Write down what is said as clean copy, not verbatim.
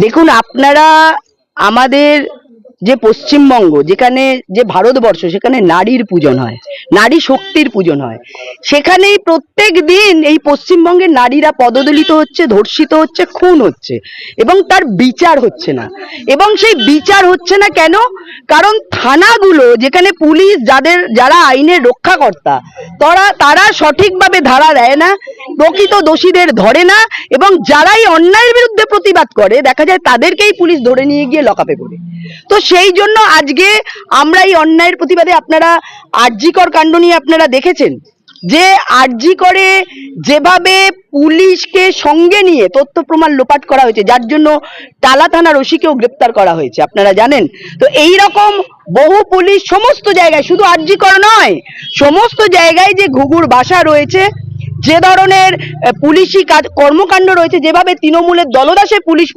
দেখুন, আপনারা আমাদের যে পশ্চিমবঙ্গ, যেখানে যে ভারতবর্ষ, সেখানে নারীর পূজন হয়, নারী শক্তির পূজন হয়। সেখানেই প্রত্যেক দিন এই পশ্চিমবঙ্গের নারীরা পদদলিত হচ্ছে, ধর্ষিত হচ্ছে, খুন হচ্ছে, এবং তার বিচার হচ্ছে না। এবং সেই বিচার হচ্ছে না কেন? কারণ থানাগুলো, যেখানে পুলিশ, যারা আইনের রক্ষাকর্তা, তারা সঠিকভাবে ধারা দেয় না, প্রকৃত দোষীদের ধরে না, এবং যারাই অন্যায়ের বিরুদ্ধে প্রতিবাদ করে দেখা যায় তাদেরকেই পুলিশ ধরে নিয়ে গিয়ে লকআপে করে। তো সেই জন্য আজকে আমরা এই অন্যায়ের প্রতিবাদে, আপনারা আরজি কর কাণ্ড নিয়ে আপনারা দেখেছেন যে আরজি করে যেভাবে পুলিশকে সঙ্গে নিয়ে তথ্য প্রমাণ লোপাট করা হয়েছে, যার জন্য টালা থানার ওসিকেও গ্রেপ্তার করা হয়েছে, আপনারা জানেন। তো এই রকম বহু পুলিশ সমস্ত জায়গায়, শুধু আরজি কর নয়, সমস্ত জায়গায় যে ঘুঘুর বাসা রয়েছে, যে ধরনের পুলিশি কর্মকাণ্ড রয়েছে, যেভাবে তৃণমূলের দলদাসে পুলিশ